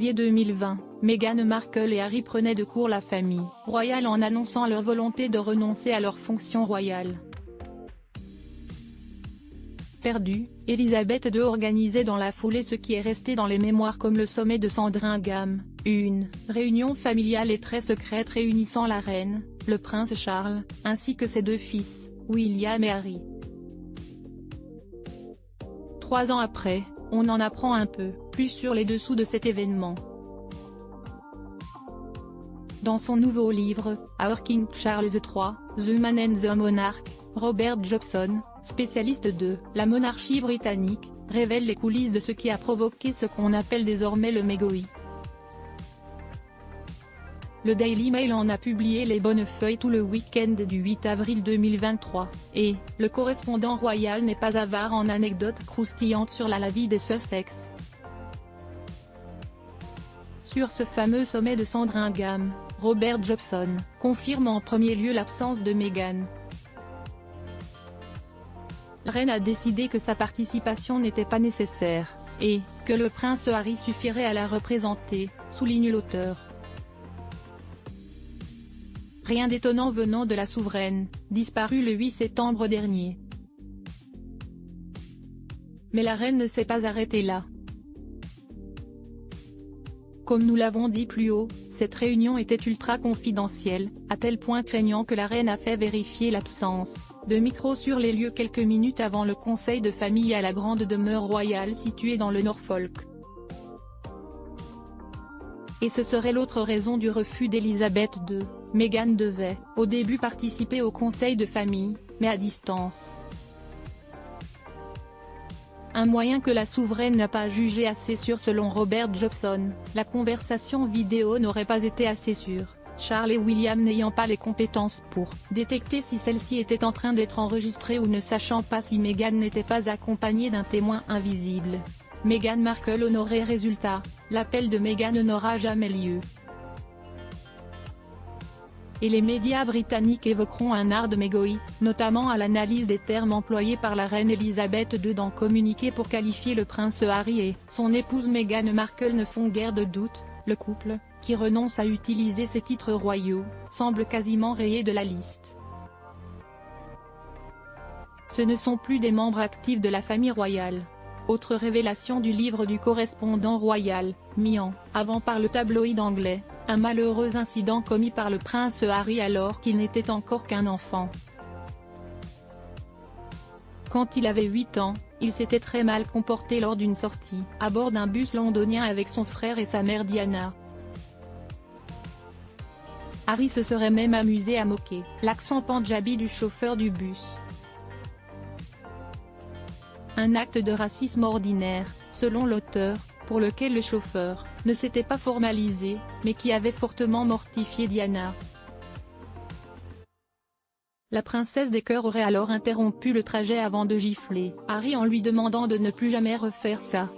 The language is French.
janvier 2020, Meghan Markle et Harry prenaient de court la famille royale en annonçant leur volonté de renoncer à leurs fonctions royales. Perdue, Elisabeth II organisait dans la foulée ce qui est resté dans les mémoires comme le sommet de Sandringham, une réunion familiale et très secrète réunissant la reine, le prince Charles, ainsi que ses deux fils, William et Harry. 3 ans après, on en apprend un peu plus sur les dessous de cet événement. Dans son nouveau livre, Our King Charles III, The Man and the Monarch, Robert Jobson, spécialiste de la monarchie britannique, révèle les coulisses de ce qui a provoqué ce qu'on appelle désormais le mégoï. Le Daily Mail en a publié les bonnes feuilles tout le week-end du 8 avril 2023, et le correspondant royal n'est pas avare en anecdotes croustillantes sur la vie des Sussex. Sur ce fameux sommet de Sandringham, Robert Jobson confirme en premier lieu l'absence de Meghan. La reine a décidé que sa participation n'était pas nécessaire, et que le prince Harry suffirait à la représenter, souligne l'auteur. Rien d'étonnant venant de la souveraine, disparue le 8 septembre dernier. Mais la reine ne s'est pas arrêtée là. Comme nous l'avons dit plus haut, cette réunion était ultra confidentielle, à tel point craignant que la reine a fait vérifier l'absence de micro sur les lieux quelques minutes avant le conseil de famille à la grande demeure royale située dans le Norfolk. Et ce serait l'autre raison du refus d'Elisabeth II. Meghan devait, au début participer au conseil de famille, mais à distance. Un moyen que la souveraine n'a pas jugé assez sûr selon Robert Jobson, la conversation vidéo n'aurait pas été assez sûre, Charles et William n'ayant pas les compétences pour détecter si celle-ci était en train d'être enregistrée ou ne sachant pas si Meghan n'était pas accompagnée d'un témoin invisible. Meghan Markle honorée. Résultat, l'appel de Meghan n'aura jamais lieu. Et les médias britanniques évoqueront un art de mégoï, notamment à l'analyse des termes employés par la reine Elisabeth II dans communiqué pour qualifier le prince Harry et son épouse Meghan Markle ne font guère de doute, le couple, qui renonce à utiliser ses titres royaux, semble quasiment rayé de la liste. Ce ne sont plus des membres actifs de la famille royale. Autre révélation du livre du correspondant royal, mis en avant par le tabloïd anglais, un malheureux incident commis par le prince Harry alors qu'il n'était encore qu'un enfant. Quand il avait 8 ans, il s'était très mal comporté lors d'une sortie à bord d'un bus londonien avec son frère et sa mère Diana. Harry se serait même amusé à moquer l'accent pandjabi du chauffeur du bus. Un acte de racisme ordinaire, selon l'auteur, pour lequel le chauffeur ne s'était pas formalisé, mais qui avait fortement mortifié Diana. La princesse des cœurs aurait alors interrompu le trajet avant de gifler Harry en lui demandant de ne plus jamais refaire ça.